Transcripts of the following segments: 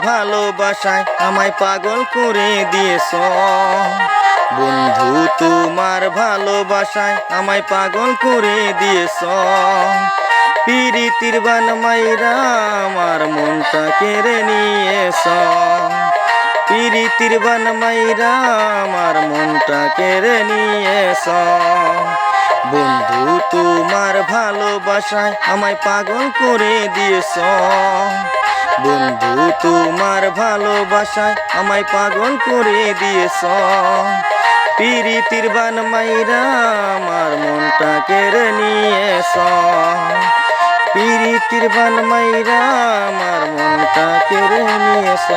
ভালোবাসায় আমায় পাগল করে দিয়েছ বন্ধু, তোমার ভালোবাসায় আমায় পাগল করে দিয়েছ। পিরিতির বান মাইরা আমার মনটা কেড়ে নিয়েছ, পিরিতির বান মাইরা আমার মনটা কেড়ে নিয়েছ। বন্ধু, তোমার ভালোবাসায় আমায় পাগল করে দিয়েছ বন্ধু, তোমার ভালোবাসায় আমায় পাগল করে দিয়েছ। পিরিতির বান মাইরা আমার মনটা কেড়ে নিয়েছ, পিরিতির বান মাইরা আমার মনটা কেড়ে নিয়েছ।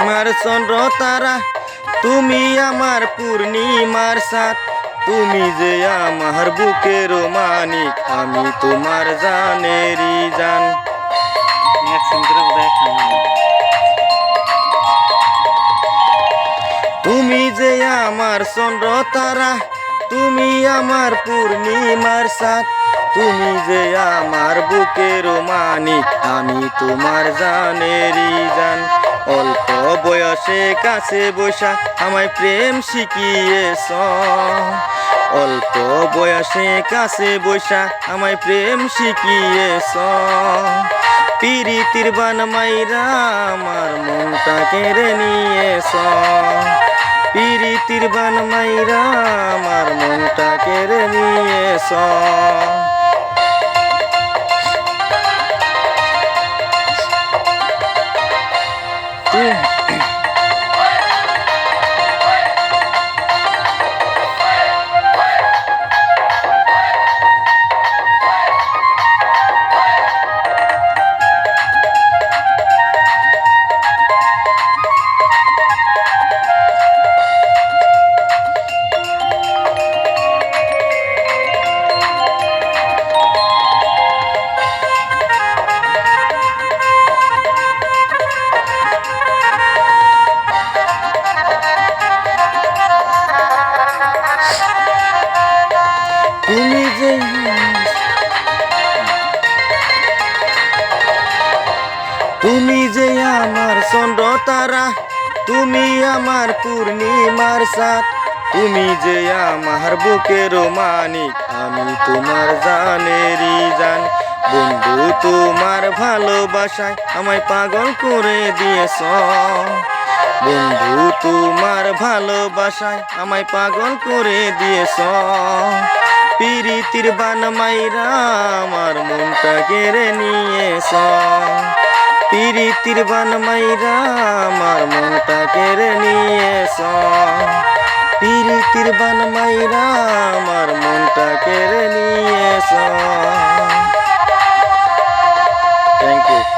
আমার চন্দ্র তারা তুমি আমার পূর্ণিমার সাথ, তুমি যে আমার বুকের মানিক, আমি তোমার জানেরই জান। তুমি যে আমার চন্দ্র তারা, তুমি আমার পূর্ণিমার সাথ, তুমি যে আমার বুকের মানিক, আমি তোমার জানেরই জান। অল্প বয়সে কাছে বসা আমায় প্রেম শিখিয়েছ, অল্প বয়সে কাছে বসা আমায় প্রেম শিখিয়েছ। পিরিতির বান মাইরা আমার মনটা কেড়ে নিয়েছ, পিরিতির বান মাইরা আমার মনটা কেড়ে নিয়েছ। তুমি যে আমার চন্দ্র তারা, তুমি আমার পূর্ণিমার সাথ, তুমি যে আমার বুকের মানিক, আমি তোমার জানেরই জান। বন্ধু, তোমার ভালোবাসায় আমায় পাগল করে দিয়েছ বন্ধু, তোমার ভালোবাসায় আমায় পাগল করে দিয়েছ। পিরিতির বান মাইরা আমার মনটা কেড়ে নিয়েছ, পিরিতির বান মাইরা আমার মনটা কেড়ে নিয়েছ, পিরিতির বান মাইরা আমার মনটা কেড়ে নিয়েছ। Thank you.